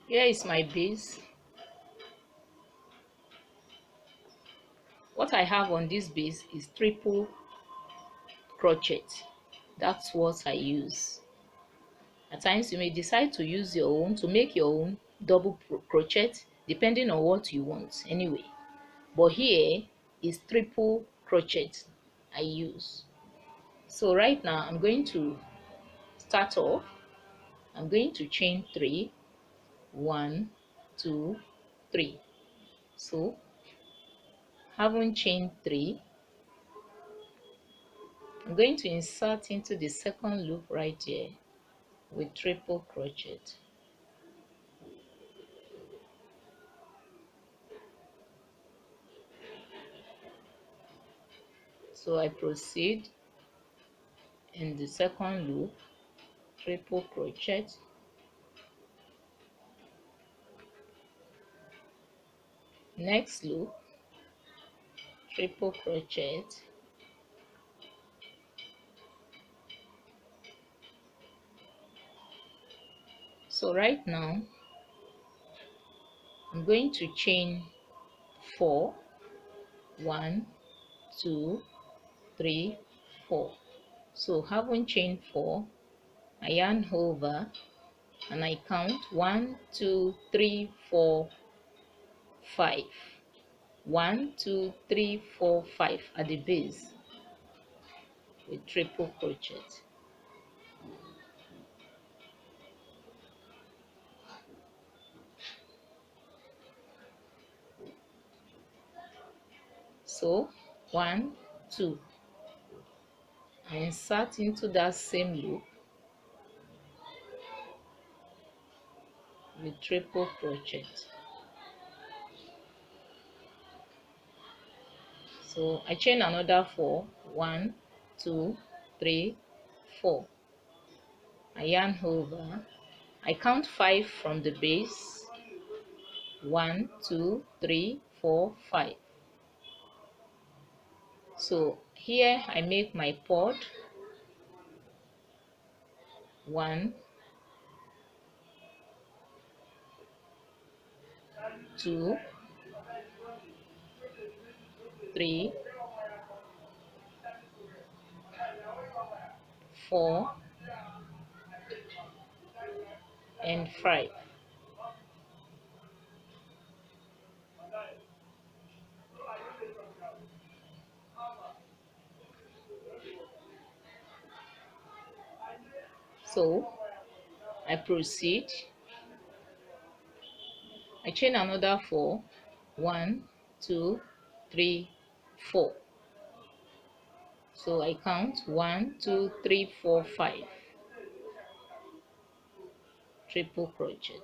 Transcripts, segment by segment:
Here is my base. What I have on this base is triple crochet. That's what I use. At times you may decide to use your own, to make your own double crochet, depending on what you want anyway. But here is triple crochet I use. So right now I'm going to start off. I'm going to chain 3, 1, 2, 3. So having chained 3, I'm going to insert into the second loop right here with triple crochet. So I proceed in the second loop, triple crochet, next loop, triple crochet, so right now I'm going to chain 4, 1, 2, 3, 4. So having chained 4, I yarn over and I count 1, 2, 3, 4, 5. 1, 2, 3, 4, 5 at the base with triple crochet. So 1, 2, I insert into that same loop with triple crochet. So I chain another 4, 1, 2, 3, 4. I yarn over, I count 5 from the base, 1, 2, 3, 4, 5. So here I make my pod, 1, 2, 3, 4, and 5. So I proceed, I chain another 4, 1, 2, 3, 4. So I count 1, 2, 3, 4, 5. Triple crochet.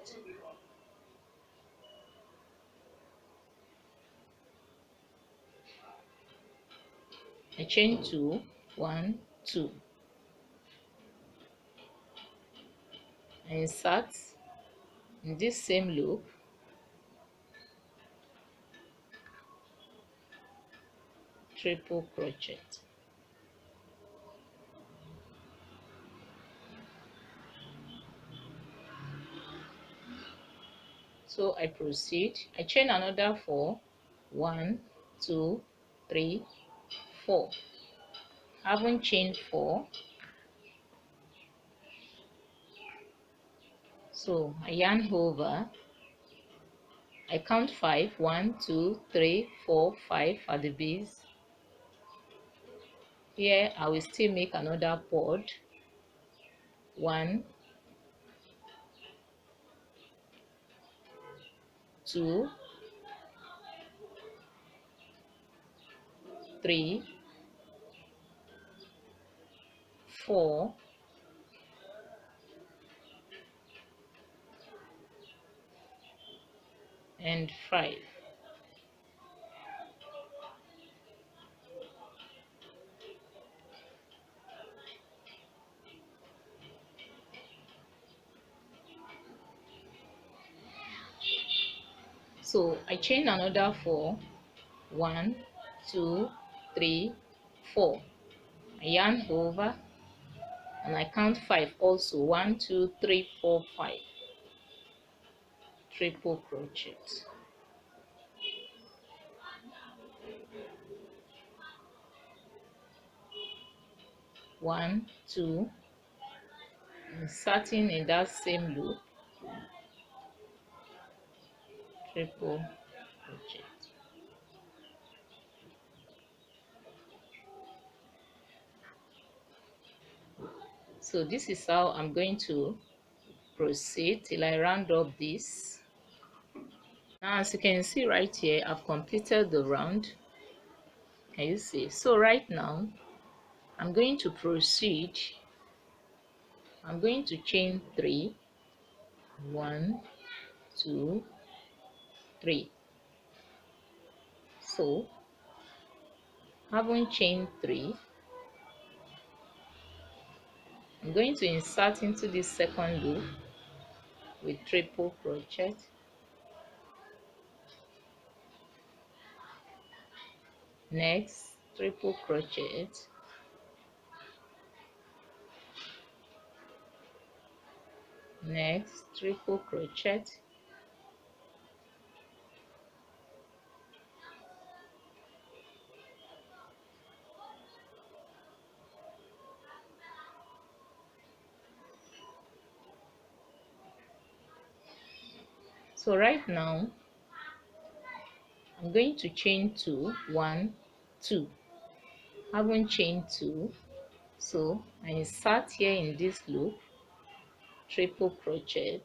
I chain 2, 1, 2. I insert in this same loop triple crochet. So I proceed, I chain another 4, 1, 2, 3, 4. Haven't chained 4, so I yarn over, I count 5, 1, 2, 3, 4, 5 at the base. Here I will still make another pod, 1, 2, 3, 4, and 5. So I chain another 4, 1, 2, 3, 4. I yarn over and I count 5 also, 1, 2, 3, 4, 5. triple crochet. One, two, inserting in that same loop, triple crochet. So this is how I'm going to proceed till I round up this. Now as you can see right here, I've completed the round. Can you see? So right now I'm going to proceed. I'm going to chain 3. 1, 2, 3. So having chained 3, I'm going to insert into this second loop with triple crochet. Next, triple crochet. Next, triple crochet. So right now I'm going to chain 2, 1, 2. I haven't chained 2, so I insert here in this loop, triple crochet.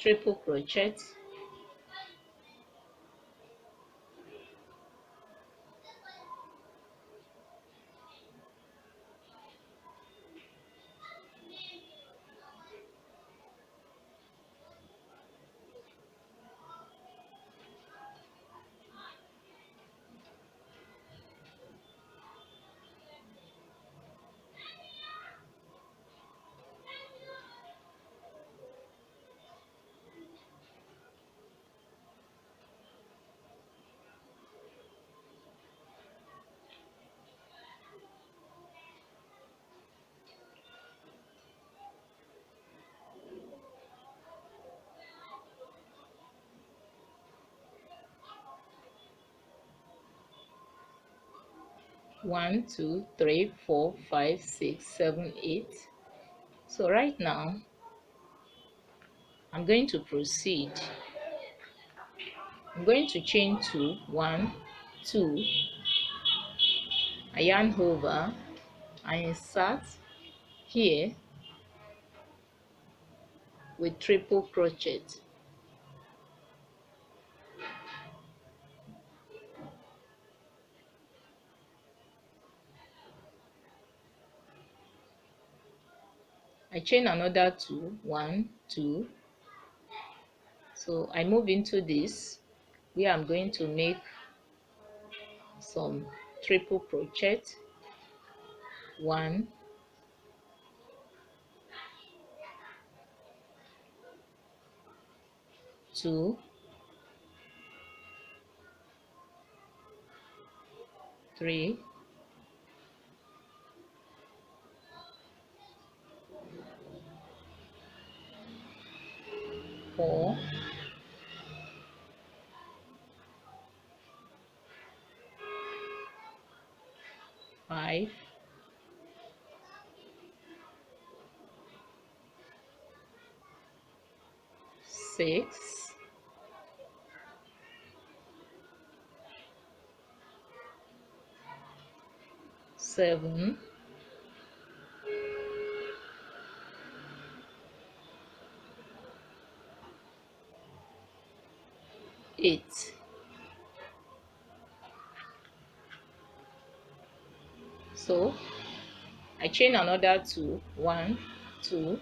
Triple crochet. One, two, three, 4, 5, 6, 7, 8. So right now I'm going to proceed. I'm going to chain 2, 1, 2, I yarn over, I insert here with triple crochet. I chain another 2, 1, 2. So I move into this where I'm going to make some triple crochet. 1, 2, 3, 4, 5, 6, 7, 8. So I chain another 2, 1, 2,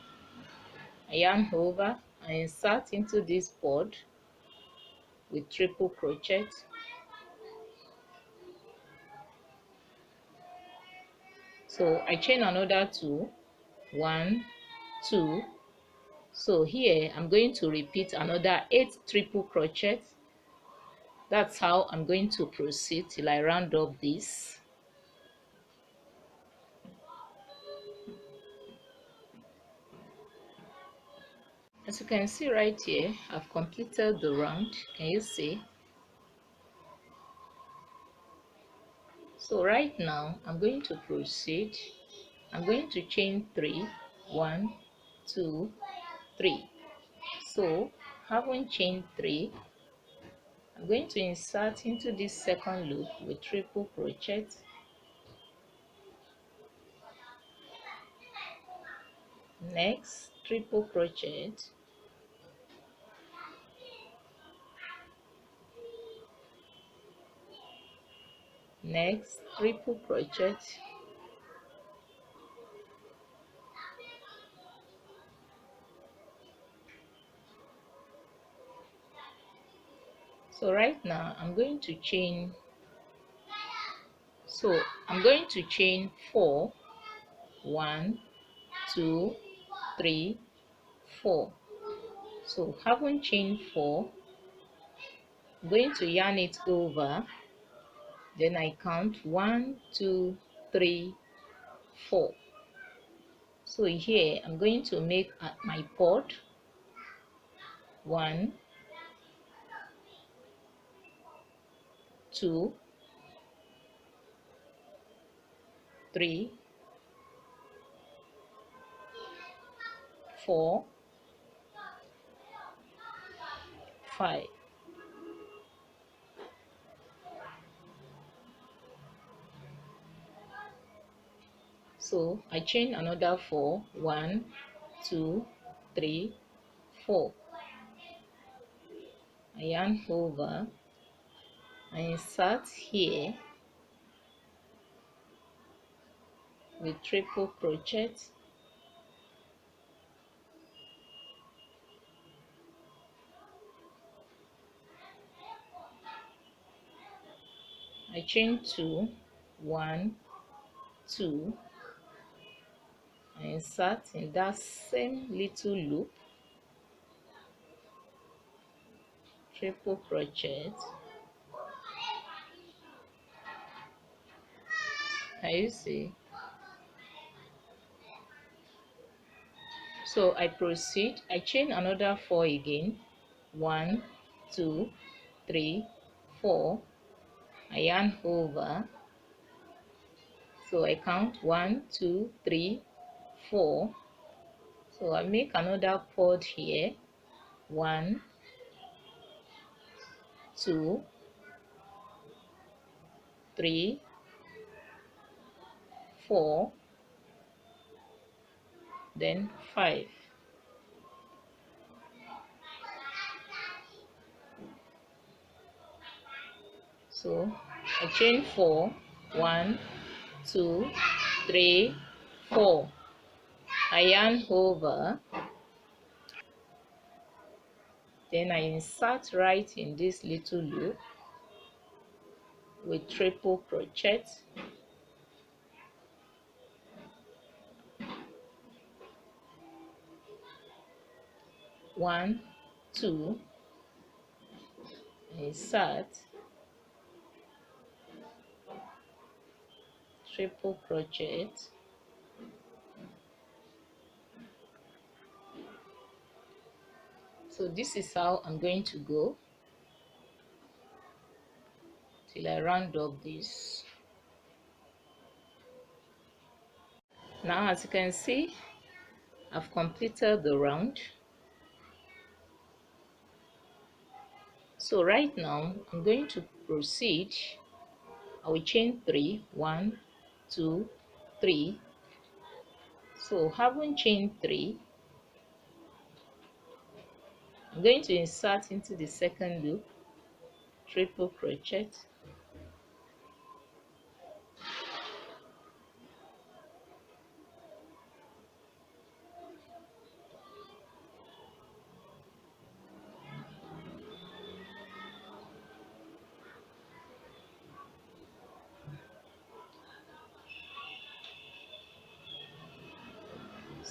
I yarn over, I insert into this board with triple crochet. So I chain another two, 1, 2. So here I'm going to repeat another 8 triple crochet. That's how I'm going to proceed till I round up this. As you can see right here, I've completed the round. Can you see? So right now I'm going to proceed. I'm going to chain 3, 1, 2, 3. So having chained 3, I'm going to insert into this second loop with triple crochet. Next, triple crochet. Next, triple crochet. So right now I'm going to chain, so I'm going to chain 4, 1, 2, 3, 4. So having chained 4, I'm going to yarn it over, then I count 1, 2, 3, 4. So here I'm going to make my pod 1, 2, 3, 4, 5. So I chain another 4, 1, 2, 3, 4. I yarn over, I insert here with triple crochet. I chain 2, 1, 2. I insert in that same little loop, triple crochet. Can you see? So I proceed, I chain another 4 again, 1, 2, 3, 4. I yarn over, so I count 1, 2, 3, 4. So I make another pod here, 1, 2, 3, 4, then 5. So I chain 4, 1, 2, 3, 4. I yarn over, then I insert right in this little loop with triple crochet. 1, 2, insert, triple crochet. So this is how I'm going to go till I round up this. Now as you can see, I've completed the round. So right now I'm going to proceed. I will chain 3, 1, 2, 3. So having chained 3, I'm going to insert into the second loop, triple crochet.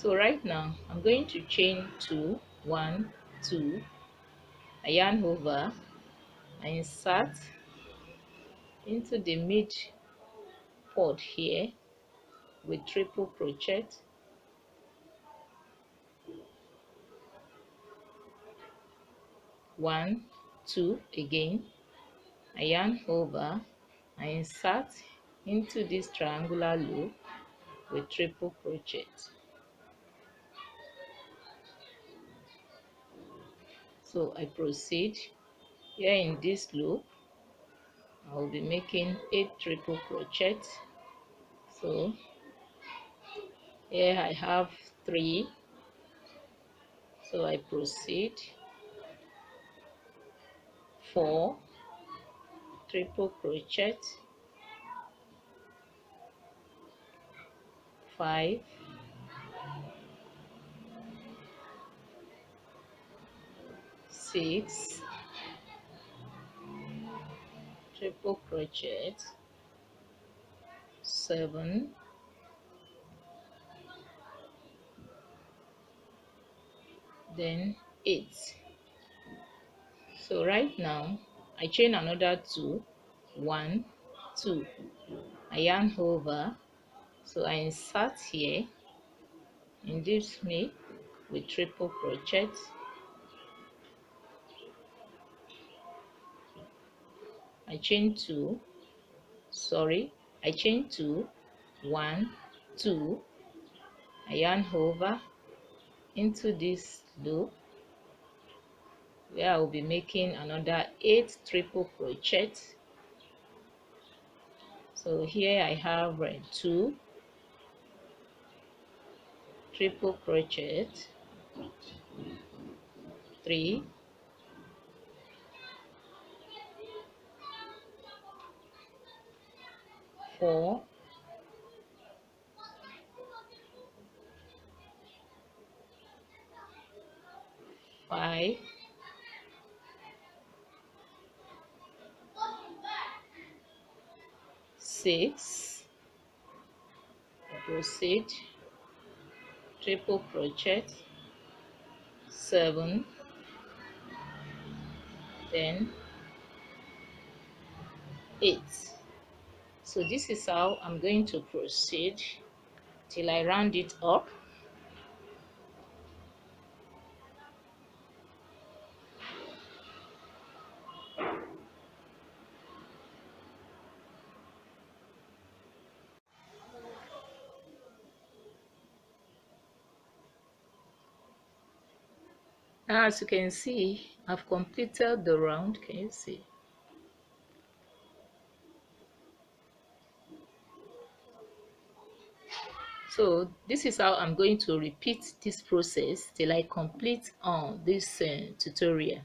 So right now I'm going to chain 2, 1, 2, I yarn over, I insert into the mid pod here with triple crochet, 1, 2 again, I yarn over, I insert into this triangular loop with triple crochet. So I proceed. Here in this loop I will be making 8 triple crochet. So here I have 3, so I proceed, 4 triple crochet, 5, 6 triple crochet, 7, then 8. So right now I chain another 2, 1, 2, I yarn over, so I insert here in this mid with triple crochet, I chain 2, I chain 2, 1, 2, I yarn over into this loop where I will be making another 8 triple crochet. So here I have 2 triple crochet, 3, 4, 5, 6, proceed, triple crochet, 7, then 8. So this is how I'm going to proceed till I round it up. Now as you can see, I've completed the round. Can you see? So this is how I'm going to repeat this process till I complete on this tutorial.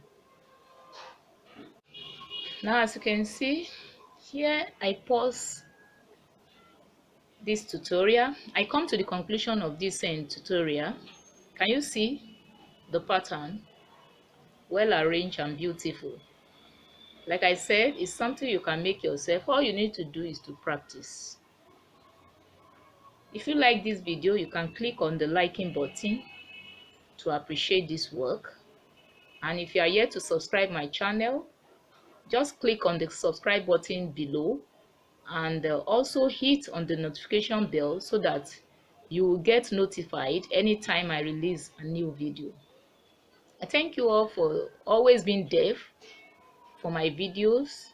Now as you can see here, I pause this tutorial. I come to the conclusion of this tutorial. Can you see the pattern? Well arranged and beautiful. Like I said, it's something you can make yourself. All you need to do is to practice. If you like this video, you can click on the liking button to appreciate this work. And if you are yet to subscribe my channel, just click on the subscribe button below and also hit on the notification bell so that you will get notified anytime I release a new video. I thank you all for always being there for my videos.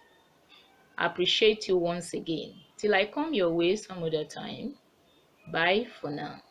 I appreciate you once again. Till I come your way some other time. Bye for now.